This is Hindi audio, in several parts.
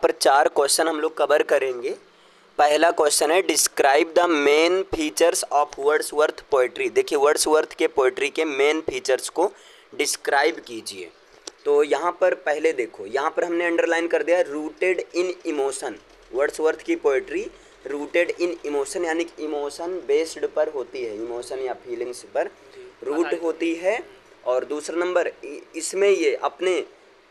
पर 4 क्वेश्चन हम लोग कवर करेंगे। पहला क्वेश्चन है describe the main features of Wordsworth poetry. देखिए वर्ड्सवर्थ के पोएट्री के मेन फीचर्स को डिस्क्राइब कीजिए। तो यहाँ पर पहले देखो, यहाँ पर हमने अंडरलाइन कर दिया रूटेड इन इमोशन। वर्ड्सवर्थ की पोएट्री रूटेड इन इमोशन यानी कि इमोशन बेस्ड पर होती है, इमोशन या फीलिंग्स पर रूट होती है। और दूसरा नंबर इसमें ये अपने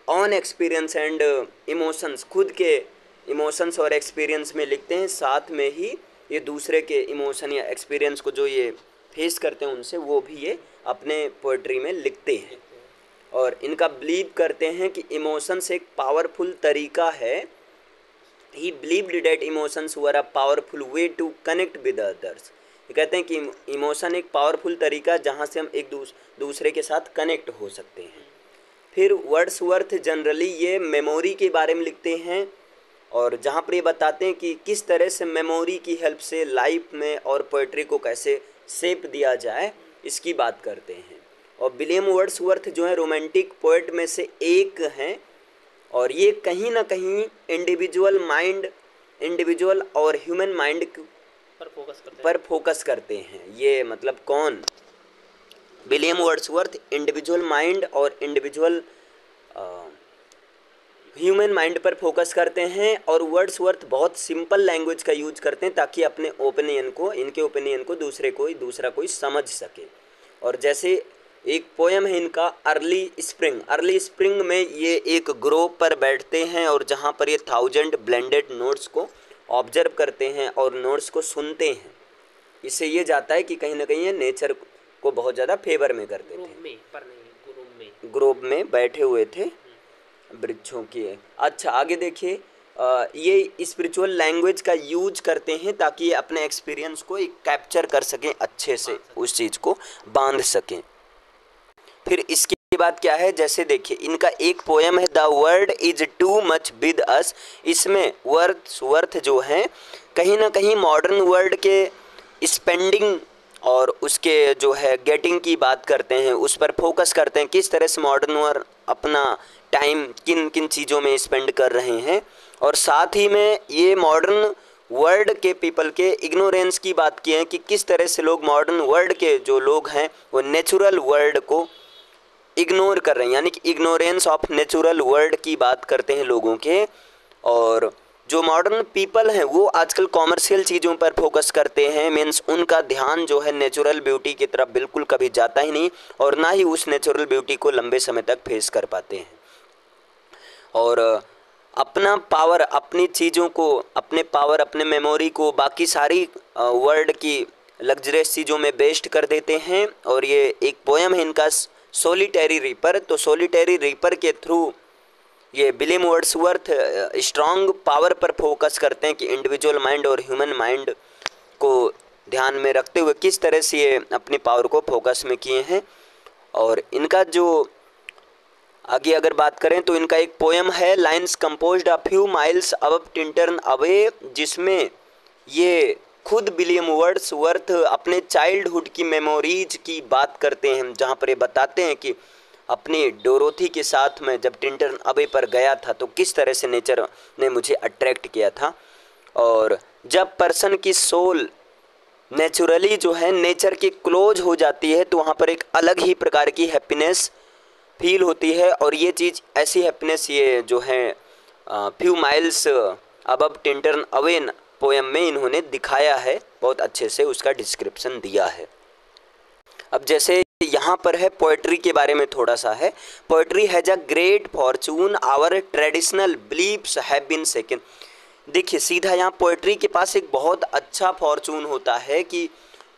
ऑन एक्सपीरियंस एंड इमोशंस, खुद के इमोशंस और एक्सपीरियंस में लिखते हैं, साथ में ही ये दूसरे के इमोशन या एक्सपीरियंस को जो ये फेस करते हैं उनसे वो भी ये अपने पोएट्री में लिखते हैं। और इनका बिलीव करते हैं कि इमोशंस एक पावरफुल तरीका है। He believed that emotions were a powerful way to connect with others. ये कहते हैं कि इमोशन एक पावरफुल तरीका जहाँ से हम एक दूसरे के साथ कनेक्ट हो सकते हैं। फिर वर्ड्सवर्थ जनरली ये मेमोरी के बारे में लिखते हैं और जहाँ पर ये बताते हैं कि किस तरह से मेमोरी की हेल्प से लाइफ में और पोएट्री को कैसे शेप दिया जाए, इसकी बात करते हैं। और विलियम वर्ड्सवर्थ जो है रोमांटिक पोएट में से एक हैं और ये कहीं ना कहीं इंडिविजुअल और ह्यूमन माइंड पर फोकस करते हैं। ये मतलब कौन? विलियम वर्ड्सवर्थ इंडिविजुअल माइंड और इंडिविजुअल ह्यूमन माइंड पर फोकस करते हैं। और वर्ड्सवर्थ बहुत सिंपल लैंग्वेज का यूज करते हैं ताकि अपने इनके ओपिनियन को दूसरा कोई समझ सके। और जैसे एक पोयम है इनका अर्ली स्प्रिंग में ये एक ग्रोव पर बैठते हैं और जहाँ पर ये 1000 ब्लेंडेड नोट्स को ऑब्जर्व करते हैं और नोट्स को सुनते हैं। इससे ये जाता है कि कहीं ना कहीं ये नेचर को बहुत ज़्यादा फेवर में करते थे। ग्रोव में बैठे हुए थे वृक्षों की। अच्छा आगे देखिए, ये स्पिरिचुअल लैंग्वेज का यूज करते हैं ताकि ये अपने एक्सपीरियंस को एक कैप्चर कर सकें, अच्छे से उस चीज़ को बांध सकें। फिर इसके बाद क्या है, जैसे देखिए इनका एक पोएम है the world is too much with us. इसमें वर्ड्सवर्थ जो हैं कहीं ना कहीं मॉडर्न वर्ल्ड के स्पेंडिंग और उसके जो है गेटिंग की बात करते हैं, उस पर फोकस करते हैं किस तरह से मॉडर्न वर्ल्ड अपना टाइम किन किन चीज़ों में स्पेंड कर रहे हैं। और साथ ही में ये मॉडर्न वर्ल्ड के पीपल के इग्नोरेंस की बात की है कि किस तरह से लोग मॉडर्न वर्ल्ड के जो लोग हैं वो नेचुरल वर्ल्ड को इग्नोर कर रहे हैं, यानी कि इग्नोरेंस ऑफ नेचुरल वर्ल्ड की बात करते हैं लोगों के। और जो मॉडर्न पीपल हैं वो आजकल कॉमर्शियल चीज़ों पर फोकस करते हैं, मीन्स उनका ध्यान जो है नेचुरल ब्यूटी की तरफ बिल्कुल कभी जाता ही नहीं और ना ही उस नेचुरल ब्यूटी को लंबे समय तक फेस कर पाते हैं। और अपना पावर, अपनी चीज़ों को, अपने मेमोरी को बाकी सारी वर्ल्ड की लग्जरियस चीज़ों में बेस्ट कर देते हैं। और ये एक पोएम है इनका सोलिटरी रीपर। तो सोलिटरी रीपर के थ्रू ये विलियम वर्ड्सवर्थ स्ट्रॉन्ग पावर पर फोकस करते हैं कि इंडिविजुअल माइंड और ह्यूमन माइंड को ध्यान में रखते हुए किस तरह से ये अपनी पावर को फोकस में किए हैं। और इनका जो आगे अगर बात करें तो इनका एक पोएम है lines composed a few miles above Tintern away, जिसमें ये खुद विलियम वर्ड्सवर्थ अपने चाइल्डहुड की मेमोरीज की बात करते हैं, जहाँ पर ये बताते हैं कि अपनी डोरोथी के साथ में जब टिंटर्न अवे पर गया था तो किस तरह से नेचर ने मुझे अट्रैक्ट किया था। और जब पर्सन की सोल नेचुरली जो है नेचर के क्लोज हो जाती है तो वहाँ पर एक अलग ही प्रकार की हैप्पीनेस फील होती है। और ये चीज़ ऐसी हैप्पीनेस ये जो है few miles above Tintern away poem में इन्होंने दिखाया है, बहुत अच्छे से उसका डिस्क्रिप्शन दिया है। अब जैसे यहाँ पर है पोएट्री के बारे में थोड़ा सा है। Poetry has a great fortune our traditional believes have been second. देखिए सीधा यहाँ पोएट्री के पास एक बहुत अच्छा फॉर्चून होता है कि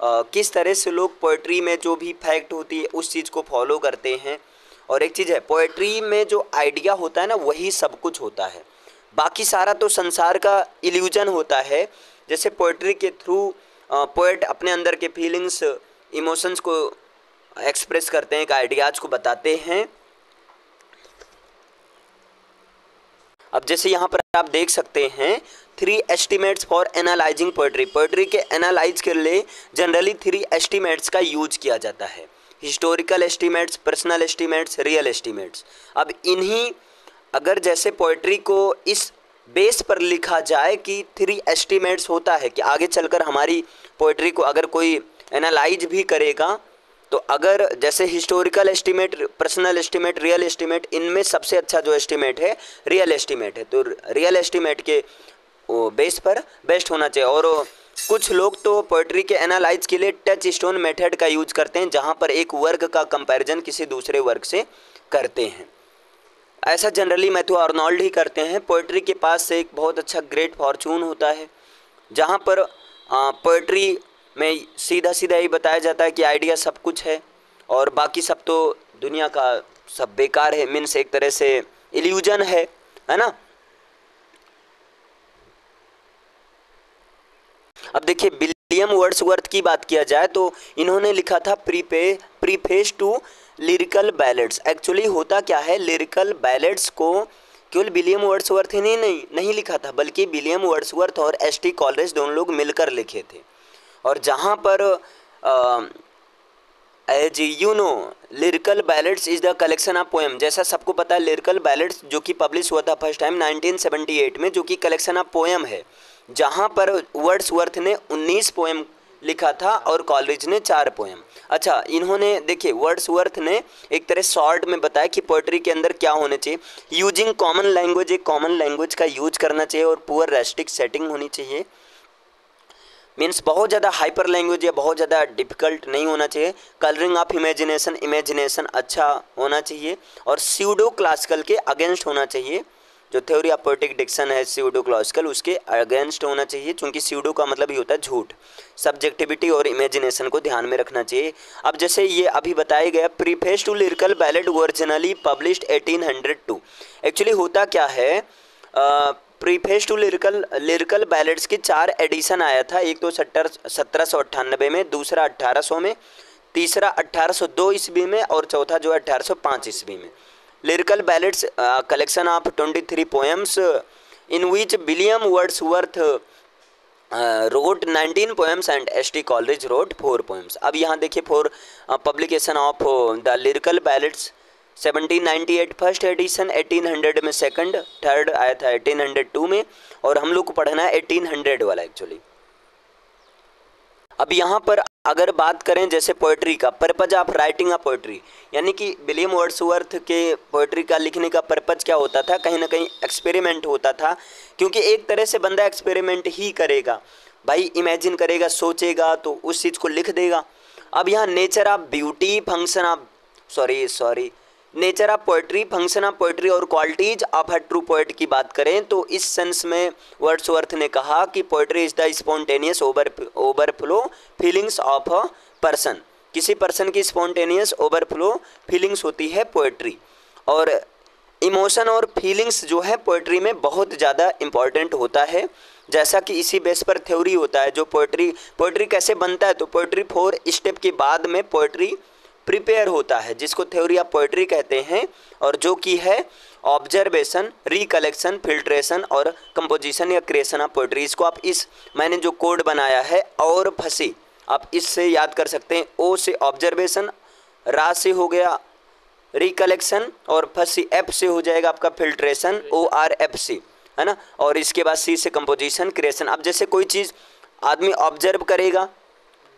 किस तरह से लोग पोएट्री में जो भी फैक्ट होती है उस चीज़ को फॉलो करते हैं। और एक चीज़ है पोएट्री में जो आइडिया होता है ना वही सब कुछ होता है, बाकी सारा तो संसार का इल्यूजन होता है। जैसे पोएट्री के थ्रू पोएट अपने अंदर के फीलिंग्स, इमोशंस को एक्सप्रेस करते हैं, आइडियाज को बताते हैं। अब जैसे यहाँ पर आप देख सकते हैं 3 estimates for analysing poetry. Poetry के एनालाइज के लिए जनरली 3 एस्टिमेट्स का यूज किया जाता है, historical estimates, personal estimates, real estimates. अब इन्हीं अगर जैसे पोएट्री को इस बेस पर लिखा जाए कि 3 एस्टिमेट्स होता है कि आगे चलकर हमारी पोइट्री को अगर कोई एनालाइज भी करेगा तो अगर जैसे historical estimate, personal estimate, real estimate, इनमें सबसे अच्छा जो एस्टीमेट है रियल एस्टीमेट है। तो रियल एस्टीमेट के बेस पर बेस्ट होना चाहिए। और कुछ लोग तो पोइट्री के एनालाइज के लिए टच स्टोन मेथड का यूज करते हैं, जहाँ पर एक वर्क का कंपैरिजन किसी दूसरे वर्क से करते हैं। ऐसा जनरली मैथ्यू आर्नोल्ड ही करते हैं। पोइट्री के पास से एक बहुत अच्छा ग्रेट फॉर्चून होता है, जहाँ पर पोइट्री में सीधा सीधा ही बताया जाता है कि आइडिया सब कुछ है और बाकी सब तो दुनिया का सब बेकार है, मीन्स एक तरह से इल्यूजन है ना। अब देखिए विलियम वर्ड्सवर्थ की बात किया जाए तो इन्होंने लिखा था preface to Lyrical Ballads. Actually होता क्या है, लिरिकल बैलेड्स को केवल विलियम वर्ड्सवर्थ ने नहीं लिखा था, बल्कि विलियम वर्ड्सवर्थ और एस.टी. कॉलरेज दोनों लोग मिलकर लिखे थे। और जहाँ पर as you know Lyrical Ballads is the collection of poem, जैसा सबको पता है लिरिकल बैलेड्स जो कि पब्लिश हुआ था फर्स्ट टाइम 1978 में, जो कि कलेक्शन ऑफ पोएम है, जहाँ पर वर्ड्सवर्थ ने 19 पोएम लिखा था और कॉलरेज ने 4 पोएम। अच्छा, इन्होंने देखिए वर्ड्सवर्थ ने एक तरह शॉर्ट में बताया कि पोइट्री के अंदर क्या होने चाहिए। यूजिंग कॉमन लैंग्वेज, एक कॉमन लैंग्वेज का यूज करना चाहिए और पुअर रेस्ट्रिक्ट सेटिंग होनी चाहिए। मीन्स बहुत ज़्यादा हाइपर लैंग्वेज या बहुत ज़्यादा डिफिकल्ट नहीं होना चाहिए। कलरिंग ऑफ इमेजिनेशन अच्छा होना चाहिए और स्यूडो क्लासिकल के अगेंस्ट होना चाहिए। जो थ्योरी ऑफ पोएटिक डिक्शन है स्यूडो क्लासिकल, उसके अगेंस्ट होना चाहिए, क्योंकि स्यूडो का मतलब ही होता है झूठ। सब्जेक्टिविटी और इमेजिनेशन को ध्यान में रखना चाहिए। अब जैसे ये अभी बताया गया preface to Lyrical Ballad originally published 1802। Actually होता क्या है, प्रीफेस टू लिरिकल बैलेड्स की 4 एडिशन आया था। एक तो 1798 में, दूसरा 1800 में, तीसरा 1802 ईस्वी में और चौथा जो है 1805 ईस्वी में। Lyrical Ballads collection of 23 poems in which William Wordsworth wrote 19 poems and ST. Coleridge wrote 4 poems. अब यहाँ देखिए for publication of the Lyrical Ballads 1798 first edition, 1800 में सेकंड, थर्ड आया था 1802 में, और हम लोग को पढ़ना है 1800 वाला एक्चुअली। अब यहाँ पर अगर बात करें जैसे पोइट्री का purpose of writing a poetry, यानी कि विलियम वर्ड्सवर्थ के पोइट्री का लिखने का पर्पज क्या होता था, कहीं ना कहीं एक्सपेरिमेंट होता था, क्योंकि एक तरह से बंदा एक्सपेरिमेंट ही करेगा भाई, इमेजिन करेगा, सोचेगा तो उस चीज़ को लिख देगा। अब यहाँ nature of beauty, function of nature of poetry, function of poetry और qualities of a true poet की बात करें तो इस सेंस में वर्ड्सवर्थ ने कहा कि poetry is the spontaneous overflow feelings of a person. किसी पर्सन की स्पॉन्टेनियस ओवरफ्लो फीलिंग्स होती है पोइट्री, और इमोशन और फीलिंग्स जो है पोइट्री में बहुत ज़्यादा इम्पॉर्टेंट होता है। जैसा कि इसी बेस पर थ्योरी होता है जो पोइट्री कैसे बनता है, तो पोइट्री 4 स्टेप के बाद में पोइट्री प्रिपेयर होता है, जिसको थ्योरी ऑफ पोइट्री कहते हैं, और जो कि है ऑब्जर्वेशन, रिकलेक्शन, फिल्ट्रेशन और कंपोजिशन या क्रिएशन ऑफ पोइट्री। इसको आप मैंने जो कोड बनाया है और फंसी, आप इससे याद कर सकते हैं। ओ से ऑब्जर्वेशन, रा से हो गया रिकलेक्शन, और फंसी एफ से हो जाएगा आपका फिल्ट्रेशन, ORFC, है ना, और इसके बाद सी से कंपोजिशन, क्रिएशन। अब जैसे कोई चीज़ आदमी ऑब्जर्व करेगा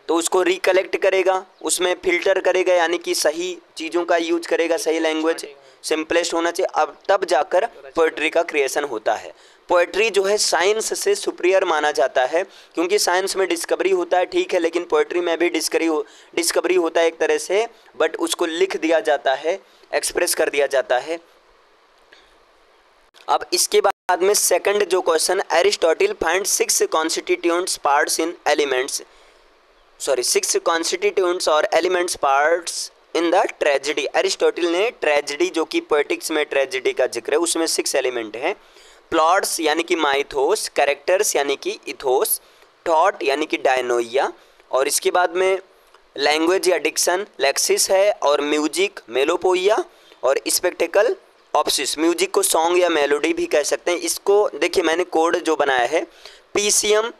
तो उसको रिकलेक्ट करेगा, उसमें फिल्टर करेगा, यानी कि सही चीज़ों का यूज करेगा, सही लैंग्वेज सिंपलेस्ट होना चाहिए, अब तब जाकर पोइट्री का क्रिएशन होता है। पोइट्री जो है साइंस से सुपीरियर माना जाता है, क्योंकि साइंस में डिस्कवरी होता है ठीक है, लेकिन पोइट्री में भी डिस्कवरी होता है एक तरह से, बट उसको लिख दिया जाता है, एक्सप्रेस कर दिया जाता है। अब इसके बाद में सेकंड जो question, Aristotle find 6 constituents parts in elements 6 constituents और elements parts in the tragedy. Aristotle ने ट्रेजेडी, जो कि पोएटिक्स में ट्रेजेडी का जिक्र है, उसमें 6 एलिमेंट हैं। प्लॉट्स यानी कि माइथोस, कैरेक्टर्स यानी कि इथोस, थॉट यानी कि डायनोइया, और इसके बाद में लैंग्वेज या डिक्शन लेक्सिस है, और म्यूजिक मेलोपोइया, और स्पेक्टेकल ऑप्सिस। म्यूजिक को सॉन्ग या मेलोडी भी कह सकते हैं। इसको देखिए मैंने कोड जो बनाया है पीसीएम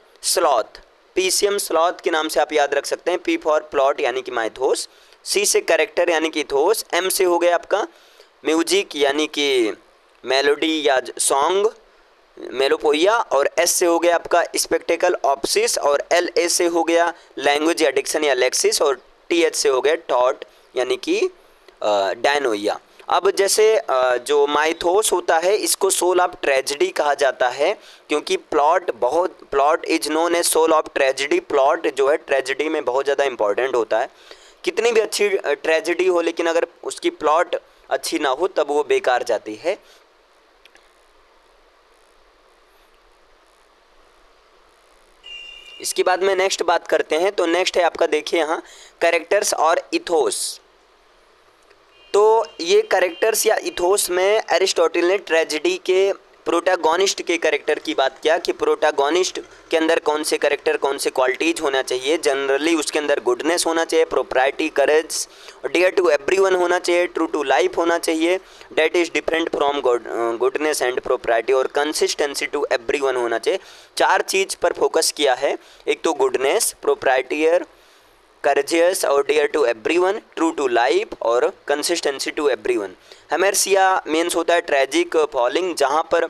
स्लॉथ के नाम से आप याद रख सकते हैं। P फॉर प्लॉट यानी कि माइथोस, C से कैरेक्टर यानी कि इथोस, M से हो गया आपका म्यूजिक यानी कि मेलोडी या सॉन्ग, मेलोपोइया, और एस से हो गया आपका स्पेक्टेकल ऑप्सिस, और एल ए से हो गया लैंग्वेज या डिक्शन या लेक्सिस, और टी एच से हो गया थॉट यानी कि डायनोइया। अब जैसे जो माइथोस होता है इसको सोल ऑफ ट्रेजेडी कहा जाता है, क्योंकि plot is known as soul of tragedy. Plot जो है ट्रेजेडी में बहुत ज़्यादा इंपॉर्टेंट होता है। कितनी भी अच्छी ट्रेजेडी हो लेकिन अगर उसकी प्लॉट अच्छी ना हो तब वो बेकार जाती है। इसके बाद में नेक्स्ट बात करते हैं, तो नेक्स्ट है आपका देखिए यहाँ कैरेक्टर्स और इथोस। तो ये कैरेक्टर्स या इथोस में एरिस्टोटल ने ट्रेजेडी के प्रोटागोनिस्ट के कैरेक्टर की बात किया कि प्रोटागोनिस्ट के अंदर कौन से कैरेक्टर, कौन से क्वालिटीज होना चाहिए। जनरली उसके अंदर गुडनेस होना चाहिए, propriety, courage, dear to everyone होना चाहिए, ट्रू टू लाइफ होना चाहिए, that is different from goodness and propriety, और कंसिस्टेंसी टू एवरीवन होना चाहिए। 4 चीज़ पर फोकस किया है, एक तो गुडनेस, प्रोप्राइटियर, करेजियस और dear to everyone, true to life और consistency to everyone. Hamartia means होता है ट्रेजिक फॉलिंग, जहाँ पर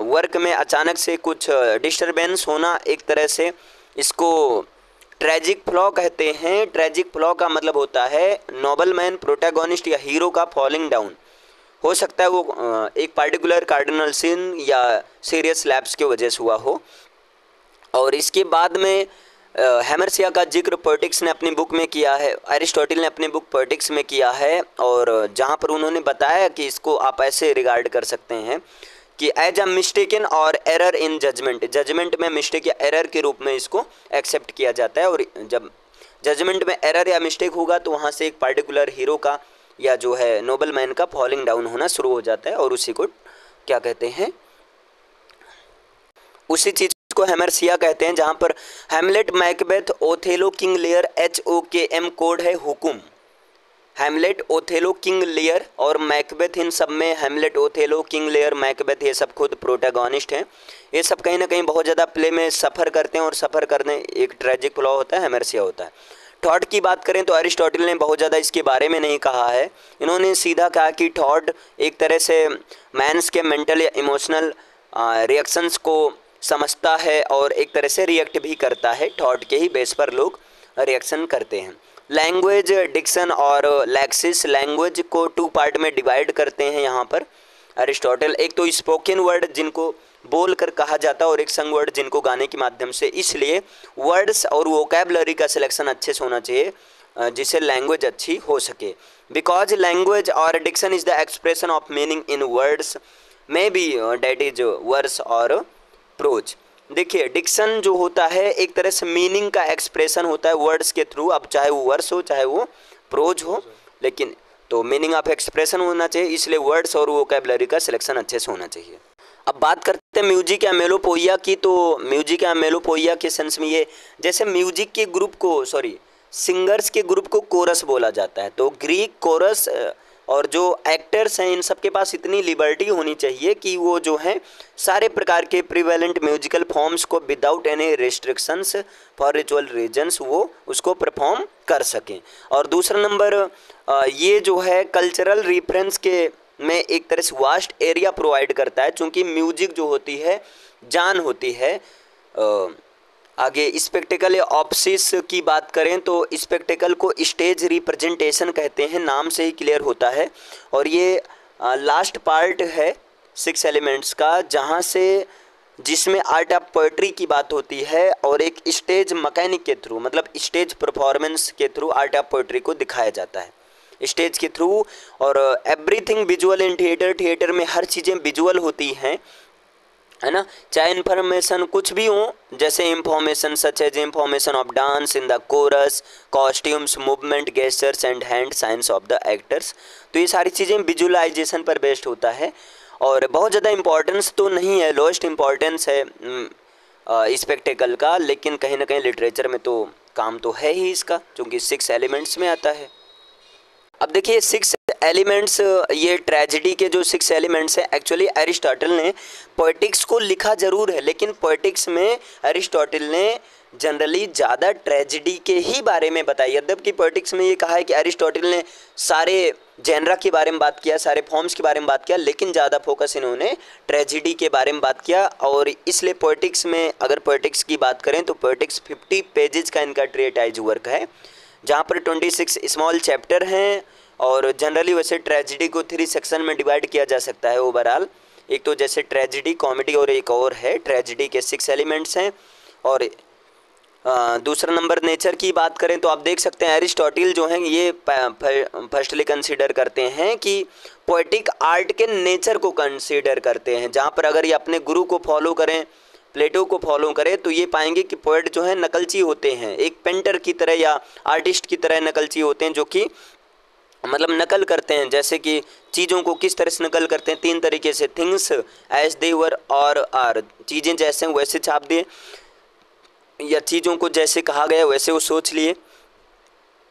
वर्क में अचानक से कुछ डिस्टरबेंस होना, एक तरह से इसको ट्रेजिक फ्लॉ कहते हैं। ट्रेजिक फ्लॉ का मतलब होता है नोबल मैन, प्रोटैगोनिस्ट या हीरो का फॉलिंग डाउन। हो सकता है वो एक पार्टिकुलर कार्डिनल सिन या सीरियस लैप्स की वजह से हुआ हो। और इसके बाद में हेमेरसिया का जिक्र पोएटिक्स ने अपनी बुक में किया है, एरिस्टोटल ने अपनी बुक पोएटिक्स में किया है, और जहाँ पर उन्होंने बताया कि इसको आप ऐसे रिगार्ड कर सकते हैं कि एज अ मिस्टेकन और एरर इन जजमेंट। जजमेंट में मिस्टेक या एरर के रूप में इसको एक्सेप्ट किया जाता है, और जब जजमेंट में एरर या मिस्टेक होगा तो वहाँ से एक पार्टिकुलर हीरो का या जो है नोबल मैन का फॉलिंग डाउन होना शुरू हो जाता है, और उसी को क्या कहते हैं, उसी चीज़ को हेमेरसिया कहते हैं। जहाँ पर Hamlet, Macbeth, Othello, King Lear, HOKM code है हुकुम। हैमलेट, ओथेलो, किंग लियर और मैकबेथ, इन सब में Hamlet, Othello, King Lear, Macbeth ये सब खुद प्रोटैगोनिस्ट हैं। ये सब कहीं ना कहीं बहुत ज़्यादा प्ले में सफ़र करते हैं, और सफ़र करने एक ट्रेजिक फ्लॉ होता है, हेमेरसिया होता है। थॉट की बात करें तो एरिस्टोटल ने बहुत ज़्यादा इसके बारे में नहीं कहा है। इन्होंने सीधा कहा कि थॉट एक तरह से मैंस के मेंटल या इमोशनल रिएक्शंस को समझता है और एक तरह से रिएक्ट भी करता है। थॉट के ही बेस पर लोग रिएक्शन करते हैं। लैंग्वेज, डिक्शन और लेक्सिस, लैंग्वेज को 2 पार्ट में डिवाइड करते हैं यहाँ पर एरिस्टोटल। एक तो स्पोकन वर्ड जिनको बोल कर कहा जाता है, और एक संग वर्ड जिनको गाने के माध्यम से। इसलिए वर्ड्स और वोकैबलरी का सिलेक्शन अच्छे से होना चाहिए जिससे लैंग्वेज अच्छी हो सके। बिकॉज लैंग्वेज और diction is the expression of meaning in words may be that is verse और प्रोज। देखिए डिक्शन जो होता है एक तरह से मीनिंग का एक्सप्रेशन होता है वर्ड्स के थ्रू, अब चाहे वो वर्स हो चाहे वो प्रोज हो, लेकिन तो मीनिंग ऑफ एक्सप्रेशन होना चाहिए। इसलिए वर्ड्स और वोकैबलरी का सिलेक्शन अच्छे से होना चाहिए। अब बात करते हैं म्यूजिक या मेलोपोइया की। तो म्यूजिक या मेलोपोइया के सेंस में ये, जैसे म्यूजिक के ग्रुप को सिंगर्स के ग्रुप को कोरस बोला जाता है, तो ग्रीक कोरस और जो एक्टर्स हैं इन सब के पास इतनी लिबर्टी होनी चाहिए कि वो जो हैं सारे प्रकार के प्रिवेलेंट म्यूजिकल फॉर्म्स को without any restrictions for ritual reasons वो उसको परफॉर्म कर सकें। और दूसरा नंबर ये जो है कल्चरल रिफरेंस के में एक तरह से वास्ट एरिया प्रोवाइड करता है, चूँकि म्यूजिक जो होती है जान होती है। आगे स्पेक्टेकल या ऑप्सिस की बात करें तो स्पेक्टेकल को स्टेज रिप्रेजेंटेशन कहते हैं, नाम से ही क्लियर होता है। और ये लास्ट पार्ट है 6 एलिमेंट्स का, जहाँ से जिसमें आर्ट ऑफ पोएट्री की बात होती है, और एक स्टेज मैकेनिक के थ्रू मतलब स्टेज परफॉर्मेंस के थ्रू आर्ट ऑफ पोएट्री को दिखाया जाता है स्टेज के थ्रू। और everything visual in theatre, theatre में हर चीज़ें विजुअल होती हैं, है ना, चाहे इन्फॉर्मेशन कुछ भी हो, जैसे information such as information of dance in the chorus, costumes, movement, gestures and hand signs of the actors. तो ये सारी चीज़ें विजुअलाइजेशन पर बेस्ड होता है, और बहुत ज़्यादा इम्पोर्टेंस तो नहीं है, लोएस्ट इम्पोर्टेंस है स्पेक्टेकल का, लेकिन कहीं ना कहीं लिटरेचर में तो काम तो है ही इसका, क्योंकि 6 एलिमेंट्स में आता है। अब देखिए 6 एलिमेंट्स, ये ट्रेजेडी के जो 6 एलिमेंट्स हैं, एक्चुअली एरिस्टोटल ने पोएटिक्स को लिखा जरूर है, लेकिन पोएटिक्स में एरिस्टोटल ने जनरली ज़्यादा ट्रेजेडी के ही बारे में बताया। यद्यपि पोएटिक्स में ये कहा है कि एरिस्टोटल ने सारे जेनरा के बारे में बात किया, सारे फॉर्म्स के बारे में बात किया, लेकिन ज़्यादा फोकस इन्होंने ट्रेजिडी के बारे में बात किया। और इसलिए पोएटिक्स में, अगर पोएटिक्स की बात करें तो पोएटिक्स 50 पेजेस का इनका ट्रिएटाइज वर्क है, जहाँ पर 26 स्मॉल चैप्टर हैं। और जनरली वैसे ट्रेजिडी को 3 सेक्शन में डिवाइड किया जा सकता है ओवरऑल। एक तो जैसे ट्रेजिडी, कॉमेडी, और एक और है ट्रेजिडी के 6 एलिमेंट्स हैं। और दूसरा नंबर नेचर की बात करें तो आप देख सकते हैं एरिस्टोटल जो हैं ये फर्स्टली कंसीडर करते हैं कि पोएटिक आर्ट के नेचर को कंसीडर करते हैं, जहाँ पर अगर ये अपने गुरु को फॉलो करें, प्लेटो को फॉलो करें, तो ये पाएंगे कि पोएट जो है नकलची होते हैं, एक पेंटर की तरह या आर्टिस्ट की तरह नकलची होते हैं, जो कि मतलब नकल करते हैं। जैसे कि चीज़ों को किस तरह से नकल करते हैं, 3 तरीके से, थिंग्स एज दे वर और आर, चीज़ें जैसे वैसे छाप दिए, या चीज़ों को जैसे कहा गया वैसे वो सोच लिए,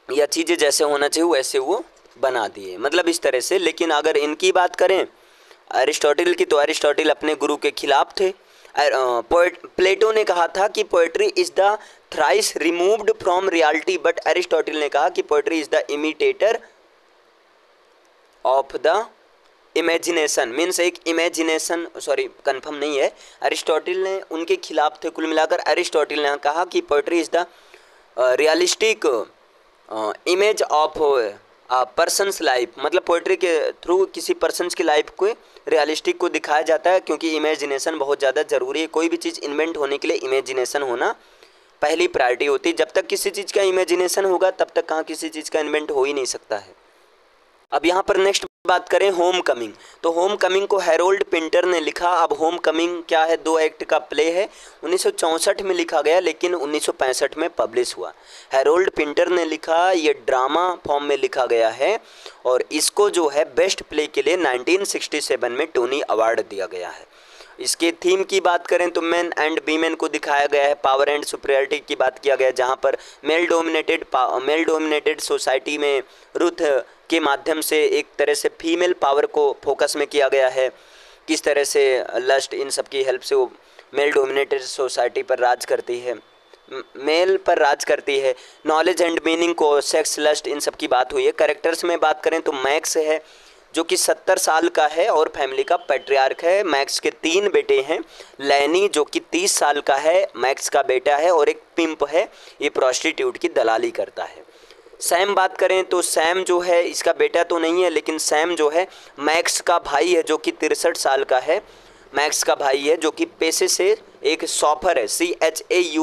या चीज़ें जैसे होना चाहिए वैसे वो बना दिए, मतलब इस तरह से। लेकिन अगर इनकी बात करें अरिस्टोटल की, तो अरिस्टोटल अपने गुरु के खिलाफ थे। प्लेटो ने कहा था कि poetry is the thrice removed from reality, but Aristotle ने कहा कि poetry is the imitator of the imagination, means एक इमेजिनेशन, सॉरी कंफर्म नहीं है, अरिस्टोटल ने उनके खिलाफ थे। कुल मिलाकर अरिस्टोटल ने कहा कि poetry is the realistic image of persons life, मतलब पोएट्री के थ्रू किसी पर्सनस की लाइफ को रियलिस्टिक को दिखाया जाता है, क्योंकि इमेजिनेशन बहुत ज़्यादा ज़रूरी है। कोई भी चीज़ इन्वेंट होने के लिए इमेजिनेशन होना पहली प्रायोरिटी होती है। जब तक किसी चीज़ का इमेजिनेशन होगा तब तक कहाँ किसी चीज़ का इन्वेंट हो ही नहीं सकता है। अब यहाँ पर नेक्स्ट बात करें होम कमिंग, तो होम कमिंग को हैरोल्ड पिंटर ने लिखा। अब होम कमिंग क्या है, 2 एक्ट का प्ले है, 1964 में लिखा गया लेकिन 1965 में पब्लिश हुआ। हैरोल्ड पिंटर ने लिखा, ये ड्रामा फॉर्म में लिखा गया है, और इसको जो है बेस्ट प्ले के लिए 1967 में टोनी अवार्ड दिया गया है। इसके थीम की बात करें तो मेन एंड वीमेन को दिखाया गया है, पावर एंड सुपीरियरिटी की बात किया गया है, जहाँ पर मेल डोमिनेटेड सोसाइटी में रुथ के माध्यम से एक तरह से फीमेल पावर को फोकस में किया गया है, किस तरह से लस्ट इन सब की हेल्प से वो मेल डोमिनेटेड सोसाइटी पर राज करती है, मेल पर राज करती है। नॉलेज एंड मीनिंग को, सेक्स, लस्ट, इन सब की बात हुई है। कैरेक्टर्स में बात करें तो मैक्स है जो कि 70 साल का है और फैमिली का पैट्रियार्क है। मैक्स के 3 बेटे हैं, लैनी जो कि 30 साल का है, मैक्स का बेटा है, और एक पिंप है, ये प्रोस्टिट्यूट की दलाली करता है। सैम बात करें तो सैम जो है इसका बेटा तो नहीं है, लेकिन सैम जो है मैक्स का भाई है, जो कि 63 साल का है। मैक्स का भाई है जो कि पेशे से एक शॉफर है, CHAUFFEUR,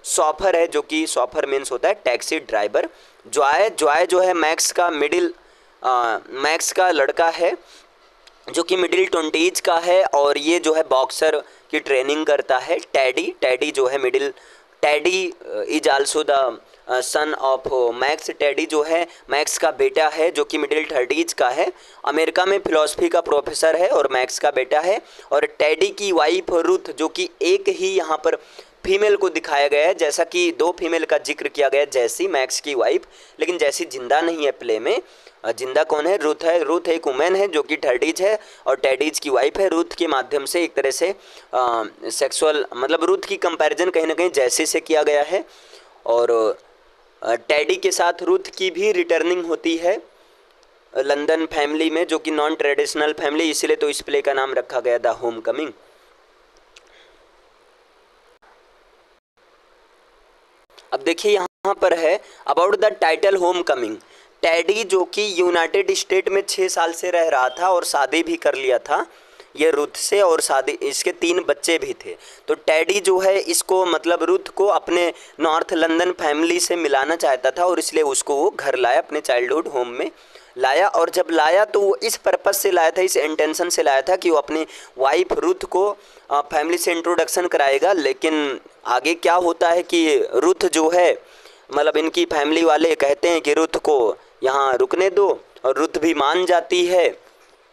शॉफर है, जो कि शॉफर मीन्स होता है टैक्सी ड्राइवर। जॉय जो है मैक्स का लड़का है, जो कि मिडिल 20s का है, और ये जो है बॉक्सर की ट्रेनिंग करता है। टैडी जो है teddy is also the son of max. Teddy जो है मैक्स का बेटा है, जो कि मिडिल 30s का है, अमेरिका में फिलॉसफी का प्रोफेसर है और मैक्स का बेटा है। और टैडी की वाइफ रुथ, जो कि एक ही यहाँ पर फीमेल को दिखाया गया है, जैसा कि 2 फीमेल का जिक्र किया गया है, जैसी मैक्स की वाइफ, लेकिन जैसी जिंदा नहीं है प्ले में। जिंदा कौन है, रुथ है। रुथ एक वुमेन है जो कि 30s है और टैडीज की वाइफ है। रुथ के माध्यम से एक तरह से सेक्सुअल, मतलब रुथ की कंपैरिजन कहीं ना कहीं जैसी से किया गया है। और टैडी के साथ रुथ की भी रिटर्निंग होती है लंदन फैमिली में, जो कि नॉन ट्रेडिशनल फैमिली, इसलिए तो इस प्ले का नाम रखा गया द होम कमिंग। अब देखिए यहाँ पर है about the title home coming. Teddy जो कि यूनाइटेड स्टेट में 6 साल से रह रहा था और शादी भी कर लिया था ये रुथ से, और शादी इसके 3 बच्चे भी थे। तो टैडी जो है इसको, मतलब रुथ को अपने नॉर्थ लंदन फैमिली से मिलाना चाहता था, और इसलिए उसको वो घर लाया, अपने चाइल्डहुड होम में लाया। और जब लाया तो वो इस पर्पज़ से लाया था, इस इंटेंशन से लाया था कि वो अपनी वाइफ रुथ को फैमिली से इंट्रोडक्शन कराएगा। लेकिन आगे क्या होता है कि रुथ जो है, मतलब इनकी फैमिली वाले कहते हैं कि रुथ को यहाँ रुकने दो, और रुथ भी मान जाती है।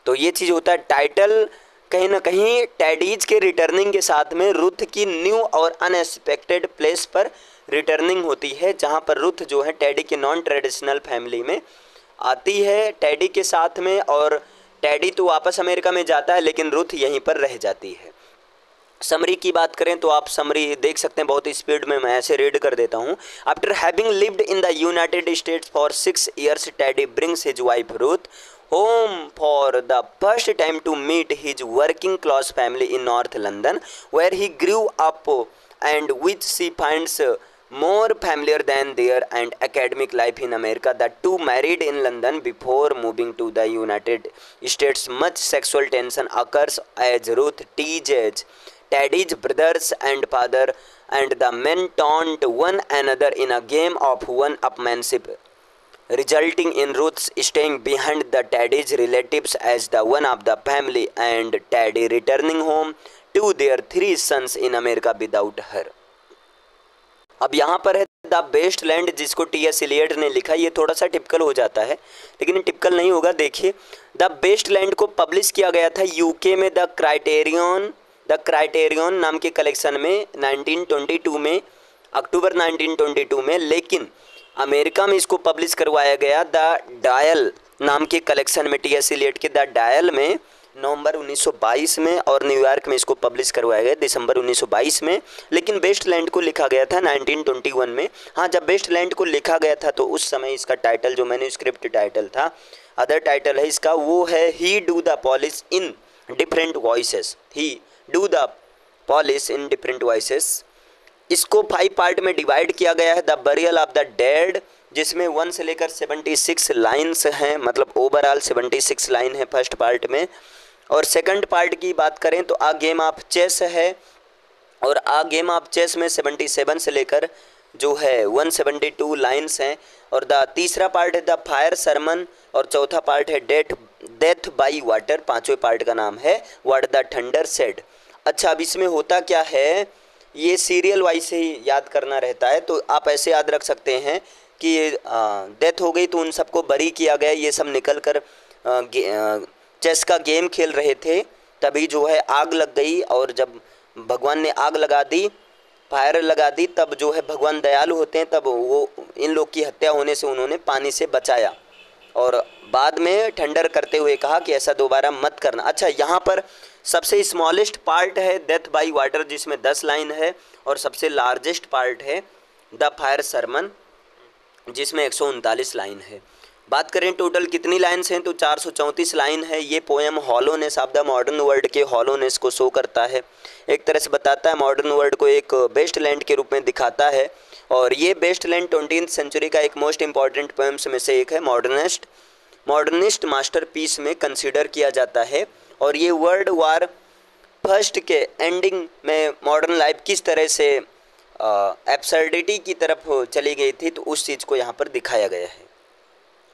तो ये चीज़ होता है। टाइटल कहीं ना कहीं टैडीज के रिटर्निंग के साथ में रुथ की न्यू और अनएक्सपेक्टेड प्लेस पर रिटर्निंग होती है, जहाँ पर रुथ जो है टैडी के नॉन ट्रेडिशनल फैमिली में आती है टैडी के साथ में, और टैडी तो वापस अमेरिका में जाता है लेकिन रुथ यहीं पर रह जाती है। समरी की बात करें तो आप समरी देख सकते हैं, बहुत स्पीड में मैं ऐसे रीड कर देता हूँ। After having lived in the United states for 6 years, teddy brings his wife Ruth home for the first time to meet his working class family in North London, where he grew up, and which she finds more familiar than their and academic life in America. The two married in London before moving to the United States. Much sexual tension occurs as Ruth teases Teddy's brothers and father, and the men taunt one another in a game of one-upmanship, resulting in Ruth staying behind the Teddy's relatives as the one of the family, and Teddy returning home to their 3 sons in America without her. अब यहाँ पर है द बेस्ट लैंड, जिसको टी.एस. इलियट ने लिखा। ये थोड़ा सा टिपिकल हो जाता है, लेकिन टिपिकल नहीं होगा। देखिए, द बेस्ट लैंड को पब्लिश किया गया था यूके में द क्राइटेरियन नाम के कलेक्शन में 1922 में, अक्टूबर 1922 में, लेकिन अमेरिका में इसको पब्लिश करवाया गया द डायल नाम के कलेक्शन में, टी.एस. इलियट के द डायल में नवंबर 1922 में, और न्यूयॉर्क में इसको पब्लिश करवाया गया दिसंबर 1922 में। लेकिन बेस्ट लैंड को लिखा गया था 1921 में। हाँ, जब बेस्ट लैंड को लिखा गया था तो उस समय इसका टाइटल, जो मैन्युस्क्रिप्ट टाइटल था, अदर टाइटल है इसका, वो है ही do the polish in different voices. He do the polish in different voices. इसको 5 पार्ट में डिवाइड किया गया है। The burial of the dead, जिसमें 1 से लेकर 76 लाइन्स हैं, मतलब ओवरऑल 76 लाइन है फर्स्ट पार्ट में। और सेकंड पार्ट की बात करें तो आ गेम ऑफ चेस है, और आ गेम ऑफ चेस में 77 से लेकर जो है 172 लाइन्स हैं। और द तीसरा पार्ट है द फायर सरमन, और चौथा पार्ट है डेथ बाई वाटर। पांचवें पार्ट का नाम है व्हाट द थंडर सेड। अच्छा, अब इसमें होता क्या है, ये सीरियल वाइज से ही याद करना रहता है, तो आप ऐसे याद रख सकते हैं कि डेथ हो गई तो उन सबको बरी किया गया। ये सब निकल कर चेस का गेम खेल रहे थे, तभी जो है आग लग गई, और जब भगवान ने आग लगा दी, फायर लगा दी, तब जो है भगवान दयालु होते हैं, तब वो इन लोग की हत्या होने से उन्होंने पानी से बचाया, और बाद में ठंडर करते हुए कहा कि ऐसा दोबारा मत करना। अच्छा, यहाँ पर सबसे स्मॉलेस्ट पार्ट है डेथ बाई वाटर, जिसमें 10 लाइन है, और सबसे लार्जेस्ट पार्ट है द फायर सरमन, जिसमें 139 लाइन है। बात करें टोटल कितनी लाइन्स हैं तो 434 लाइन है। ये poem hollowness of the modern world के हॉलोनेस को शो करता है, एक तरह से बताता है, मॉडर्न वर्ल्ड को एक बेस्ट लैंड के रूप में दिखाता है। और ये बेस्ट लैंड 20th सेंचुरी का एक मोस्ट इंपॉर्टेंट पोएम्स में से एक है, मॉडर्निस्ट मास्टरपीस में कंसीडर किया जाता है। और ये वर्ल्ड वार फर्स्ट के एंडिंग में मॉडर्न लाइफ किस तरह से एब्सर्डिटी की तरफ चली गई थी, तो उस चीज़ को यहाँ पर दिखाया गया है।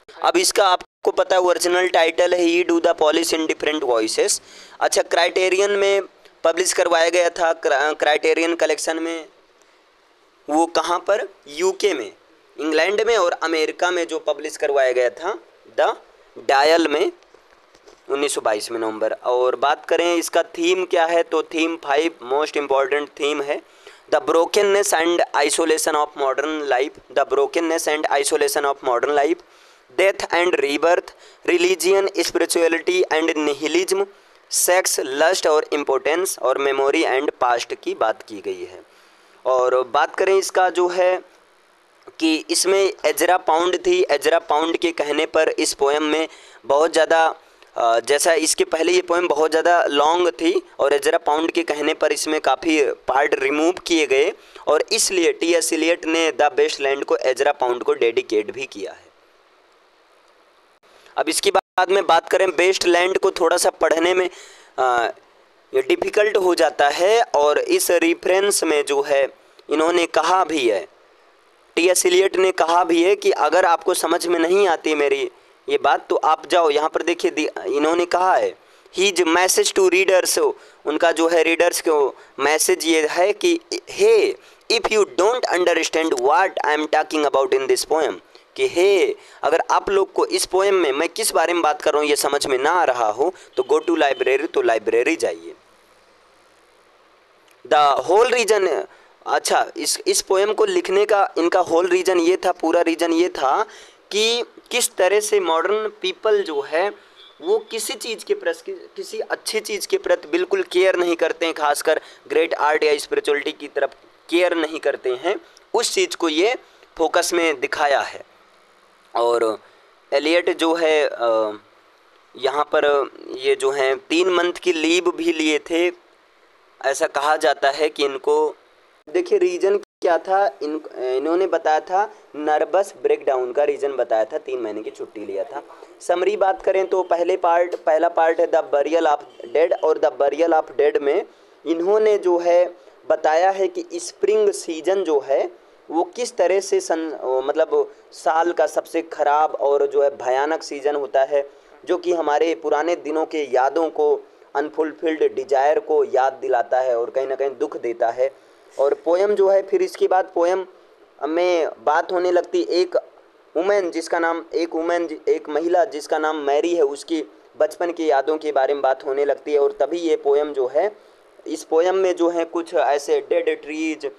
अब इसका आपको पता है ओरिजिनल टाइटल है ही do the polish in different voices. अच्छा, क्राइटेरियन में पब्लिश करवाया गया था, क्राइटेरियन कलेक्शन में, वो कहाँ पर, यूके में, इंग्लैंड में, और अमेरिका में जो पब्लिश करवाया गया था द डायल में 1922 में नवंबर। और बात करें इसका थीम क्या है तो थीम 5 मोस्ट इम्पॉर्टेंट थीम है, the brokenness and isolation of modern life, the brokenness and isolation of modern life, death and rebirth, religion, spirituality and nihilism, sex, lust और इम्पोर्टेंस, और मेमोरी एंड पास्ट की बात की गई है। और बात करें इसका जो है कि इसमें एजरा पाउंड थी, एजरा पाउंड के कहने पर इस पोएम में बहुत ज़्यादा, जैसा इसके पहले ये पोएम बहुत ज़्यादा लॉन्ग थी, और एजरा पाउंड के कहने पर इसमें काफ़ी पार्ट रिमूव किए गए, और इसलिए टी.एस. इलियट ने द बेस्ट लैंड को एजरा पाउंड को डेडिकेट भी किया है। अब इसके बाद में बात करें बेस्ट लैंड को थोड़ा सा पढ़ने में ये डिफ़िकल्ट हो जाता है, और इस रेफरेंस में जो है इन्होंने कहा भी है, टी.एस. इलियट ने कहा भी है कि अगर आपको समझ में नहीं आती मेरी ये बात तो आप जाओ, यहाँ पर देखिए इन्होंने कहा है हीज मैसेज टू रीडर्स, उनका जो है रीडर्स को मैसेज ये है कि hey if you don't understand what I am talking about in this poem, कि हे अगर आप लोग को इस पोएम में मैं किस बारे में बात कर रहा हूँ ये समझ में ना आ रहा हो तो गो टू लाइब्रेरी, तो लाइब्रेरी जाइए। द होल रीजन, अच्छा इस पोएम को लिखने का इनका होल रीजन ये था, पूरा रीजन ये था कि किस तरह से मॉडर्न पीपल जो है वो किसी चीज़ के प्रति, किसी अच्छी चीज़ के प्रति बिल्कुल केयर नहीं करते हैं, खासकर ग्रेट आर्ट या स्पिरिचुअलिटी की तरफ केयर नहीं करते हैं, उस चीज़ को ये फोकस में दिखाया है। और एलियट जो है यहाँ पर ये जो हैं 3 मंथ की लीव भी लिए थे। ऐसा कहा जाता है कि इनको, देखिए रीज़न क्या था, इन्होंने बताया था नर्वस ब्रेकडाउन का रीज़न बताया था, 3 महीने की छुट्टी लिया था। समरी बात करें तो पहला पार्ट है द बरियल ऑफ डेड, और द बरियल ऑफ डेड में इन्होंने जो है बताया है कि स्प्रिंग सीजन जो है वो किस तरह से मतलब साल का सबसे ख़राब और जो है भयानक सीज़न होता है, जो कि हमारे पुराने दिनों के यादों को, अनफुलफिल्ड डिजायर को याद दिलाता है और कहीं ना कहीं दुख देता है। और पोएम जो है, फिर इसके बाद पोएम में बात होने लगती एक एक महिला जिसका नाम मैरी है, उसकी बचपन की यादों के बारे में बात होने लगती है। और तभी ये पोएम जो है, इस पोएम में जो है कुछ ऐसे डेड ट्रीज,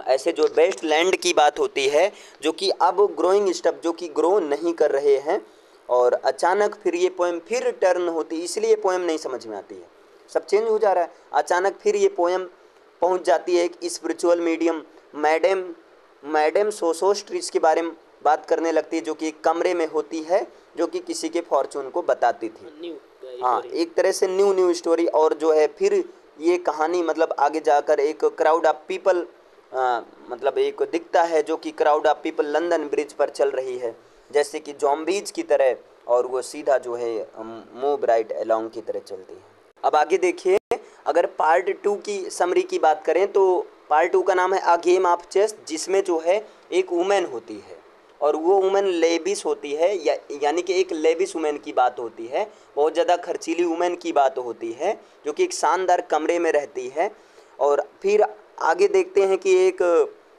ऐसे जो बेस्ट लैंड की बात होती है, जो कि अब ग्रोइंग स्टफ, जो कि ग्रो नहीं कर रहे हैं। और अचानक फिर ये पोएम फिर टर्न होती, इसलिए पोएम नहीं समझ में आती है, सब चेंज हो जा रहा है। अचानक फिर ये पोएम पहुंच जाती है एक स्पिरिचुअल मीडियम मैडम सोसोस्ट्रिस के बारे में बात करने लगती है, जो कि एक कमरे में होती है, जो कि किसी के फॉर्चून को बताती थी। हाँ, एक तरह से न्यू स्टोरी। और जो है फिर ये कहानी मतलब आगे जाकर एक क्राउड ऑफ पीपल, मतलब एक दिखता है जो कि crowd of people London bridge पर चल रही है, जैसे कि जॉम्बीज की तरह, और वो सीधा जो है मूव राइट अलोंग की तरह चलती है। अब आगे देखिए, अगर पार्ट 2 की समरी की बात करें तो पार्ट 2 का नाम है अ गेम ऑफ चेस, जिसमें जो है एक वुमेन होती है, और वो वुमेन लेविस होती है, यानी कि एक लेविस वुमेन की बात होती है, बहुत ज़्यादा खर्चीली वुमेन की बात होती है, जो कि एक शानदार कमरे में रहती है। और फिर आगे देखते हैं कि एक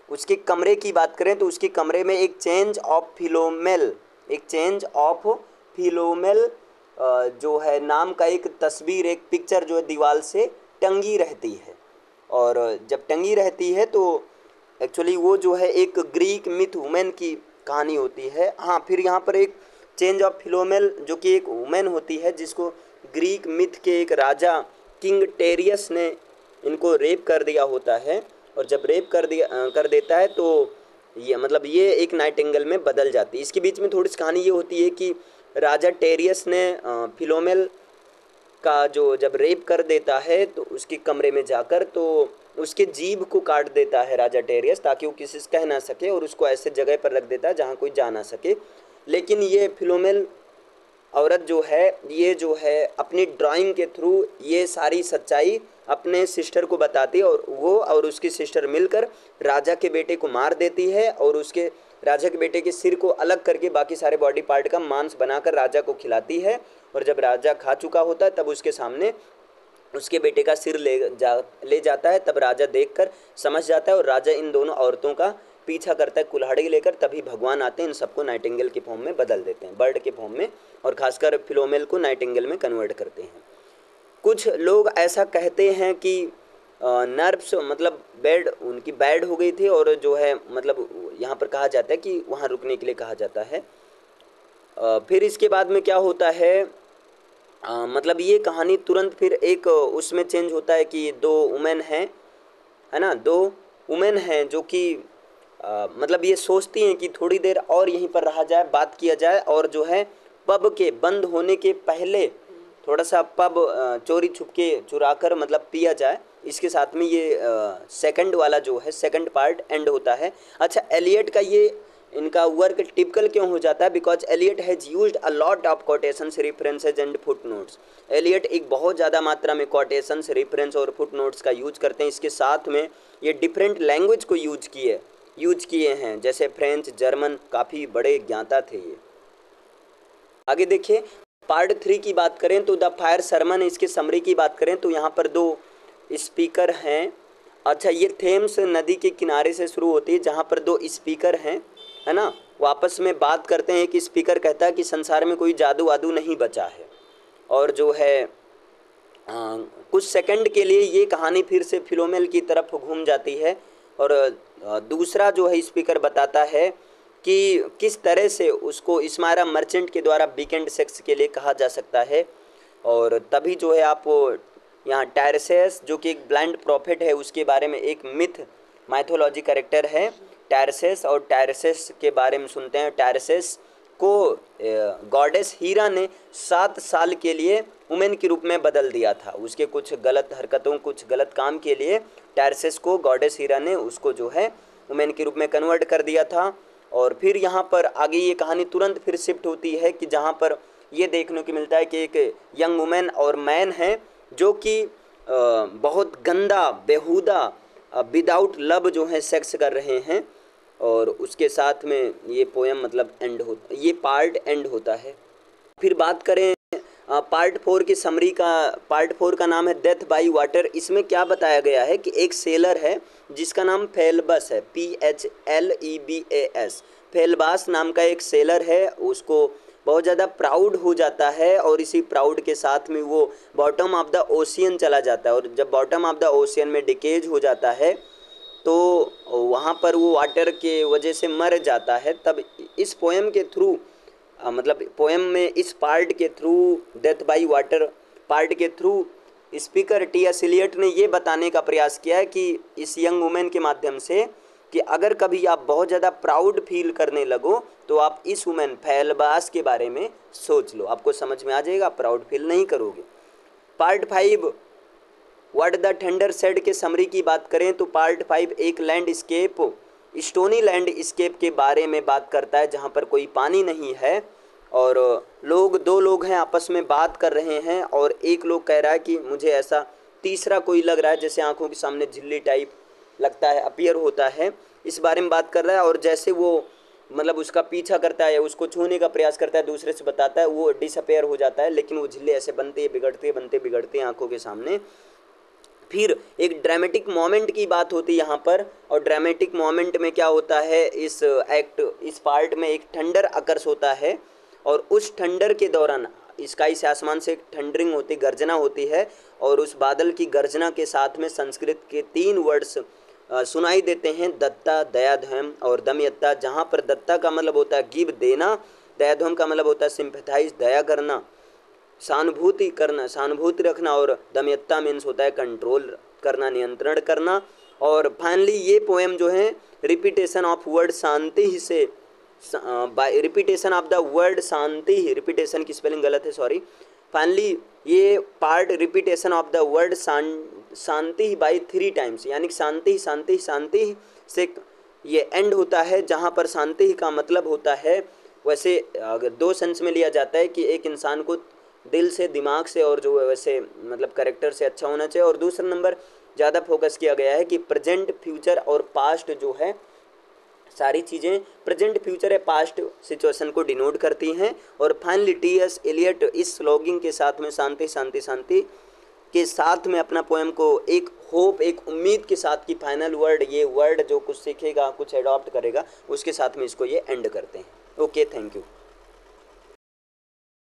उसके कमरे की बात करें तो उसके कमरे में एक चेंज ऑफ फिलोमेल जो है नाम का एक तस्वीर, एक पिक्चर जो है दीवार से टंगी रहती है। और जब टंगी रहती है तो एक्चुअली वो जो है एक ग्रीक मिथ वुमेन की कहानी होती है। हाँ, फिर यहाँ पर एक चेंज ऑफ फिलोमेल, जो कि एक वुमेन होती है जिसको ग्रीक मिथ के एक राजा किंग टेरियस ने इनको रेप कर दिया होता है, और जब रेप कर देता है तो ये मतलब ये एक नाइटिंगेल में बदल जाती है। इसके बीच में थोड़ी सी कहानी ये होती है कि राजा टेरियस ने फिलोमेल का जो जब रेप कर देता है तो उसके कमरे में जाकर तो उसके जीभ को काट देता है राजा टेरियस, ताकि वो किसी से कह ना सके, और उसको ऐसे जगह पर रख देता है जहाँ कोई जा ना सके। लेकिन ये फिलोमेल औरत जो है, ये जो है अपनी ड्राइंग के थ्रू ये सारी सच्चाई अपने सिस्टर को बताती है, और वो और उसकी सिस्टर मिलकर राजा के बेटे को मार देती है, और उसके राजा के बेटे के सिर को अलग करके बाकी सारे बॉडी पार्ट का मांस बनाकर राजा को खिलाती है। और जब राजा खा चुका होता है तब उसके सामने उसके बेटे का सिर ले जाता है। तब राजा देखकर समझ जाता है और राजा इन दोनों औरतों का पीछा करता है कुल्हाड़ी लेकर। तभी भगवान आते हैं, इन सबको नाइटिंगेल के फॉर्म में बदल देते हैं, बर्ड के फॉर्म में, और खासकर फिलोमेल को नाइटिंगेल में कन्वर्ट करते हैं। कुछ लोग ऐसा कहते हैं कि नर्व्स मतलब उनकी बैड हो गई थी, और जो है मतलब यहाँ पर कहा जाता है कि वहाँ रुकने के लिए कहा जाता है। फिर इसके बाद में क्या होता है, मतलब ये कहानी तुरंत फिर एक उसमें चेंज होता है कि 2 वुमेन हैं, है ना, 2 वुमेन हैं जो कि मतलब ये सोचती हैं कि थोड़ी देर और यहीं पर रहा जाए, बात किया जाए, और जो है पब के बंद होने के पहले थोड़ा सा पब चोरी छुपके चुरा कर मतलब पिया जाए। इसके साथ में ये सेकंड वाला जो है सेकंड पार्ट एंड होता है। अच्छा, एलियट का ये इनका वर्क टिपिकल क्यों हो जाता है? Because Eliot has used a lot of quotations, references and footnotes. Eliot एक बहुत ज़्यादा मात्रा में कोटेशंस, रेफरेंस और फुट नोट्स का यूज करते हैं। इसके साथ में ये डिफरेंट लैंग्वेज को यूज किए हैं, जैसे फ्रेंच, जर्मन, काफ़ी बड़े ज्ञाता थे ये। आगे देखिए, पार्ट 3 की बात करें तो द फायर सरमन, इसके समरी की बात करें तो यहाँ पर 2 स्पीकर हैं। अच्छा, ये थेम्स नदी के किनारे से शुरू होती है, जहाँ पर 2 स्पीकर हैं, है ना, वो आपस में बात करते हैं। कि स्पीकर कहता है कि संसार में कोई जादू वादू नहीं बचा है, और जो है कुछ सेकंड के लिए ये कहानी फिर से फिलोमेल की तरफ घूम जाती है। और दूसरा जो है स्पीकर बताता है कि किस तरह से उसको इस्मारा मर्चेंट के द्वारा वीकेंड सेक्स के लिए कहा जा सकता है। और तभी जो है आप यहाँ टायरसेस जो कि एक ब्लाइंड प्रॉफिट है उसके बारे में एक मिथ माइथोलॉजी कैरेक्टर है टायरसेस, और टायरसेस के बारे में सुनते हैं। टायरसेस को गॉडेस हीरा ने 7 साल के लिए वुमेन के रूप में बदल दिया था। उसके कुछ गलत हरकतों कुछ गलत काम के लिए टायरसेस को गॉडेस हीरा ने उसको जो है वुमेन के रूप में कन्वर्ट कर दिया था। और फिर यहाँ पर आगे ये कहानी तुरंत फिर शिफ्ट होती है कि जहाँ पर ये देखने को मिलता है कि एक यंग वुमेन और मैन है जो कि बहुत गंदा बेहुदा विदाउट लव जो है सेक्स कर रहे हैं। और उसके साथ में ये पोएम मतलब एंड होता, ये पार्ट एंड होता है। फिर बात करें पार्ट 4 की समरी का। पार्ट 4 का नाम है डेथ बाई वाटर। इसमें क्या बताया गया है कि एक सेलर है जिसका नाम फेलबस है, PHLEBAS। फेलबास नाम का एक सेलर है, उसको बहुत ज़्यादा प्राउड हो जाता है और इसी प्राउड के साथ में वो बॉटम ऑफ द ओशियन चला जाता है। और जब बॉटम ऑफ द ओशियन में डिकेज हो जाता है तो वहाँ पर वो वाटर के वजह से मर जाता है। तब इस पोएम के थ्रू मतलब पोएम में इस पार्ट के through, death by water part के थ्रू स्पीकर T.S. एलियट ने ये बताने का प्रयास किया है कि इस यंग वुमेन के माध्यम से कि अगर कभी आप बहुत ज़्यादा प्राउड फील करने लगो तो आप इस वुमेन फेलबास के बारे में सोच लो, आपको समझ में आ जाएगा, प्राउड फील नहीं करोगे। Part 5 what the thunder said के समरी की बात करें तो पार्ट 5 एक लैंडस्केप स्टोनी लैंडस्केप के बारे में बात करता है जहाँ पर कोई पानी नहीं है और दो लोग हैं आपस में बात कर रहे हैं और एक लोग कह रहा है कि मुझे ऐसा, तीसरा कोई लग रहा है जैसे आंखों के सामने झिल्ली टाइप लगता है, अपीयर होता है, इस बारे में बात कर रहा है। और जैसे वो मतलब उसका पीछा करता है, उसको छूने का प्रयास करता है, दूसरे से बताता है, वो डिसअपेयर हो जाता है, लेकिन वो झिल्ली ऐसे बनते बिगड़ते आंखों के सामने। फिर एक ड्रामेटिक मोमेंट की बात होती है यहाँ पर, और ड्रामेटिक मोमेंट में क्या होता है, इस पार्ट में एक थंडर अकर्स होता है और उस थंडर के दौरान स्काई से, आसमान से एक थंडरिंग होती, गर्जना होती है और उस बादल की गर्जना के साथ में संस्कृत के 3 वर्ड्स सुनाई देते हैं, दत्ता, दयाध्वम और दमयत्ता। जहाँ पर दत्ता का मतलब होता है गिव देना, दयाध्वम का मतलब होता है सिंपैथाइज दया करना, सहानुभूति करना, सहानुभूति रखना, और दमयत्ता मीन्स होता है कंट्रोल करना, नियंत्रण करना। और फाइनली ये पोएम जो है repetition of word Shantih से by repetition of the word Shantih, repetition की स्पेलिंग गलत है सॉरी। फाइनली ये part repetition of the word Shantih by 3 times, यानी शांति शांति शांति से ये एंड होता है, जहाँ पर शांति का मतलब होता है, वैसे अगर 2 सेंस में लिया जाता है कि एक इंसान को दिल से, दिमाग से और जो है वैसे मतलब कैरेक्टर से अच्छा होना चाहिए। और दूसरा नंबर ज़्यादा फोकस किया गया है कि प्रेजेंट, फ्यूचर और पास्ट जो है सारी चीज़ें प्रेजेंट, फ्यूचर या पास्ट सिचुएशन को डिनोट करती हैं। और फाइनली T.S. एलियट इस स्लोगन के साथ में शांति शांति शांति के साथ में अपना पोएम को एक होप, एक उम्मीद के साथ कि फाइनल वर्ड, ये वर्ड जो कुछ सीखेगा, कुछ एडॉप्ट करेगा, उसके साथ में इसको ये एंड करते हैं। Okay, thank you.